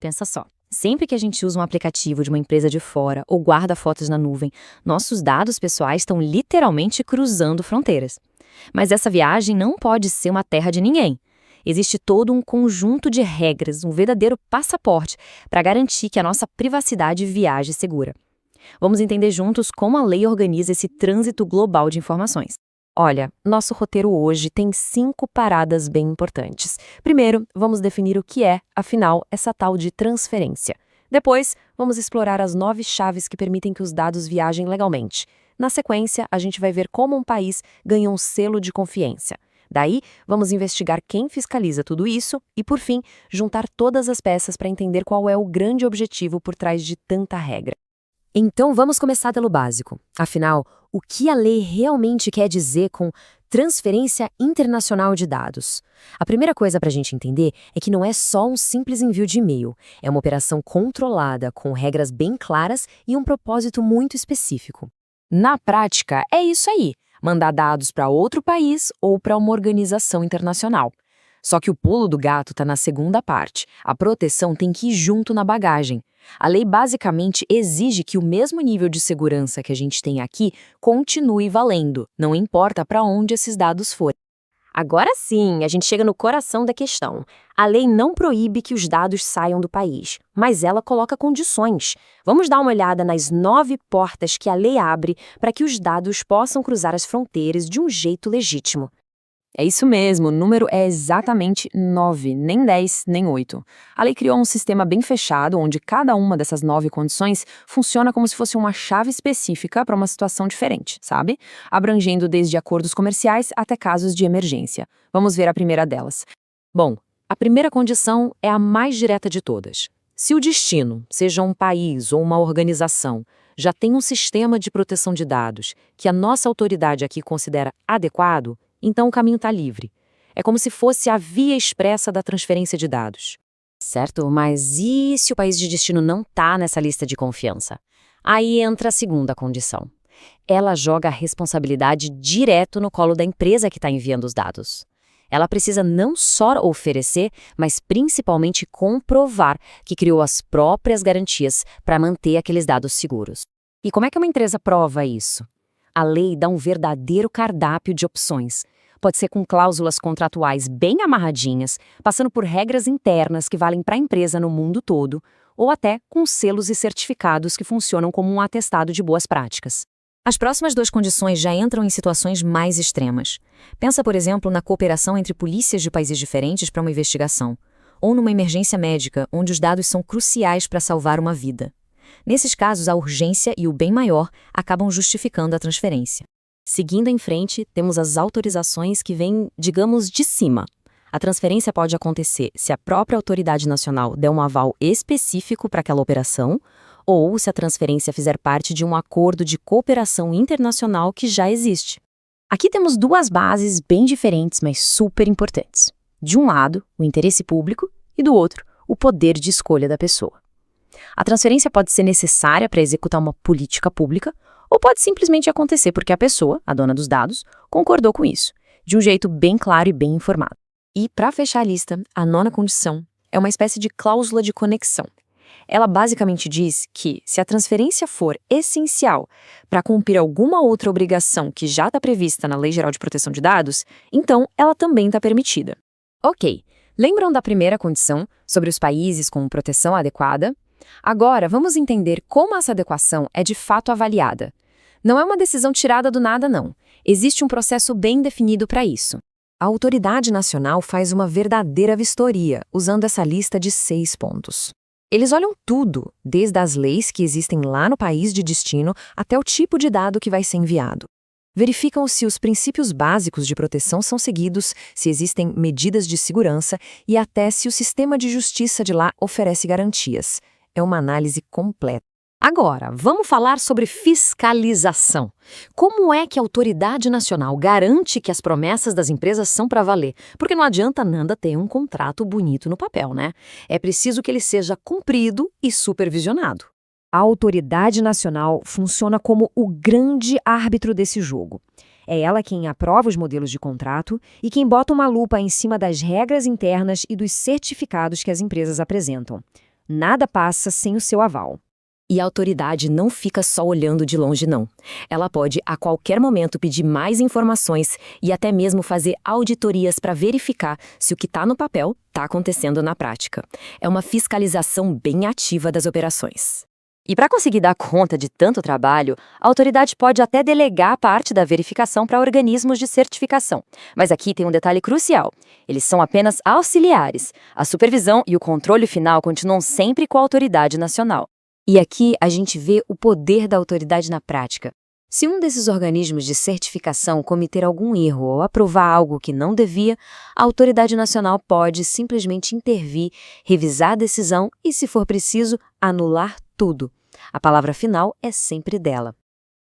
pensa só. Sempre que a gente usa um aplicativo de uma empresa de fora ou guarda fotos na nuvem, nossos dados pessoais estão literalmente cruzando fronteiras. Mas essa viagem não pode ser uma terra de ninguém. Existe todo um conjunto de regras, um verdadeiro passaporte para garantir que a nossa privacidade viaje segura. Vamos entender juntos como a lei organiza esse trânsito global de informações. Olha, nosso roteiro hoje tem 5 paradas bem importantes. Primeiro, vamos definir o que é, afinal, essa tal de transferência. Depois, vamos explorar as 9 chaves que permitem que os dados viajem legalmente. Na sequência, a gente vai ver como um país ganha um selo de confiança. Daí, vamos investigar quem fiscaliza tudo isso e, por fim, juntar todas as peças para entender qual é o grande objetivo por trás de tanta regra. Então, vamos começar pelo básico. Afinal, o que a lei realmente quer dizer com transferência internacional de dados? A primeira coisa para a gente entender é que não é só um simples envio de e-mail. É uma operação controlada, com regras bem claras e um propósito muito específico. Na prática, é isso aí. Mandar dados para outro país ou para uma organização internacional. Só que o pulo do gato está na segunda parte. A proteção tem que ir junto na bagagem. A lei basicamente exige que o mesmo nível de segurança que a gente tem aqui continue valendo, não importa para onde esses dados forem. Agora sim, a gente chega no coração da questão. A lei não proíbe que os dados saiam do país, mas ela coloca condições. Vamos dar uma olhada nas 9 portas que a lei abre para que os dados possam cruzar as fronteiras de um jeito legítimo. É isso mesmo, o número é exatamente 9, nem 10, nem 8. A lei criou um sistema bem fechado, onde cada uma dessas 9 condições funciona como se fosse uma chave específica para uma situação diferente, sabe? Abrangendo desde acordos comerciais até casos de emergência. Vamos ver a primeira delas. Bom, a primeira condição é a mais direta de todas. Se o destino, seja um país ou uma organização, já tem um sistema de proteção de dados que a nossa autoridade aqui considera adequado, então o caminho está livre. É como se fosse a via expressa da transferência de dados. Certo, mas e se o país de destino não está nessa lista de confiança? Aí entra a segunda condição. Ela joga a responsabilidade direto no colo da empresa que está enviando os dados. Ela precisa não só oferecer, mas principalmente comprovar que criou as próprias garantias para manter aqueles dados seguros. E como é que uma empresa prova isso? A lei dá um verdadeiro cardápio de opções. Pode ser com cláusulas contratuais bem amarradinhas, passando por regras internas que valem para a empresa no mundo todo, ou até com selos e certificados que funcionam como um atestado de boas práticas. As próximas 2 condições já entram em situações mais extremas. Pensa, por exemplo, na cooperação entre polícias de países diferentes para uma investigação, ou numa emergência médica, onde os dados são cruciais para salvar uma vida. Nesses casos, a urgência e o bem maior acabam justificando a transferência. Seguindo em frente, temos as autorizações que vêm, digamos, de cima. A transferência pode acontecer se a própria autoridade nacional der um aval específico para aquela operação, ou se a transferência fizer parte de um acordo de cooperação internacional que já existe. Aqui temos 2 bases bem diferentes, mas super importantes. De um lado, o interesse público, e do outro, o poder de escolha da pessoa. A transferência pode ser necessária para executar uma política pública, ou pode simplesmente acontecer porque a pessoa, a dona dos dados, concordou com isso, de um jeito bem claro e bem informado. E, para fechar a lista, a 9ª condição é uma espécie de cláusula de conexão. Ela basicamente diz que, se a transferência for essencial para cumprir alguma outra obrigação que já está prevista na Lei Geral de Proteção de Dados, então ela também está permitida. Ok, lembram da primeira condição sobre os países com proteção adequada? Agora, vamos entender como essa adequação é de fato avaliada. Não é uma decisão tirada do nada, não. Existe um processo bem definido para isso. A autoridade nacional faz uma verdadeira vistoria, usando essa lista de 6 pontos. Eles olham tudo, desde as leis que existem lá no país de destino até o tipo de dado que vai ser enviado. Verificam se os princípios básicos de proteção são seguidos, se existem medidas de segurança e até se o sistema de justiça de lá oferece garantias. É uma análise completa. Agora, vamos falar sobre fiscalização. Como é que a autoridade nacional garante que as promessas das empresas são para valer? Porque não adianta nada ter um contrato bonito no papel, né? É preciso que ele seja cumprido e supervisionado. A autoridade nacional funciona como o grande árbitro desse jogo. É ela quem aprova os modelos de contrato e quem bota uma lupa em cima das regras internas e dos certificados que as empresas apresentam. Nada passa sem o seu aval. E a autoridade não fica só olhando de longe, não. Ela pode, a qualquer momento, pedir mais informações e até mesmo fazer auditorias para verificar se o que está no papel está acontecendo na prática. É uma fiscalização bem ativa das operações. E para conseguir dar conta de tanto trabalho, a autoridade pode até delegar parte da verificação para organismos de certificação. Mas aqui tem um detalhe crucial: eles são apenas auxiliares. A supervisão e o controle final continuam sempre com a autoridade nacional. E aqui a gente vê o poder da autoridade na prática. Se um desses organismos de certificação cometer algum erro ou aprovar algo que não devia, a autoridade nacional pode simplesmente intervir, revisar a decisão e, se for preciso, anular tudo. A palavra final é sempre dela.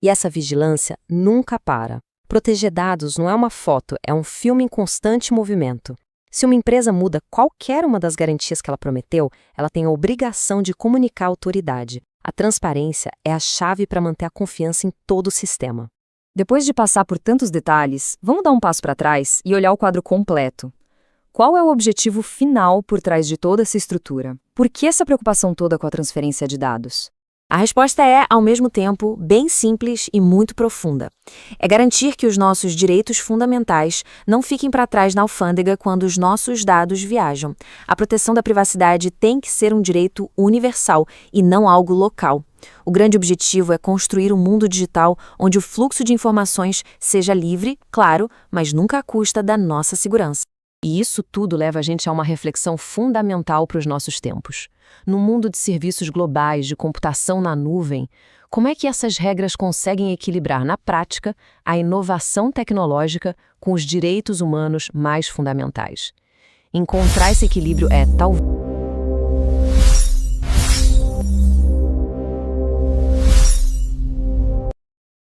E essa vigilância nunca para. Proteger dados não é uma foto, é um filme em constante movimento. Se uma empresa muda qualquer uma das garantias que ela prometeu, ela tem a obrigação de comunicar à autoridade. A transparência é a chave para manter a confiança em todo o sistema. Depois de passar por tantos detalhes, vamos dar um passo para trás e olhar o quadro completo. Qual é o objetivo final por trás de toda essa estrutura? Por que essa preocupação toda com a transferência de dados? A resposta é, ao mesmo tempo, bem simples e muito profunda. É garantir que os nossos direitos fundamentais não fiquem para trás na alfândega quando os nossos dados viajam. A proteção da privacidade tem que ser um direito universal e não algo local. O grande objetivo é construir um mundo digital onde o fluxo de informações seja livre, claro, mas nunca à custa da nossa segurança. E isso tudo leva a gente a uma reflexão fundamental para os nossos tempos. No mundo de serviços globais, de computação na nuvem, como é que essas regras conseguem equilibrar na prática a inovação tecnológica com os direitos humanos mais fundamentais? Encontrar esse equilíbrio é talvez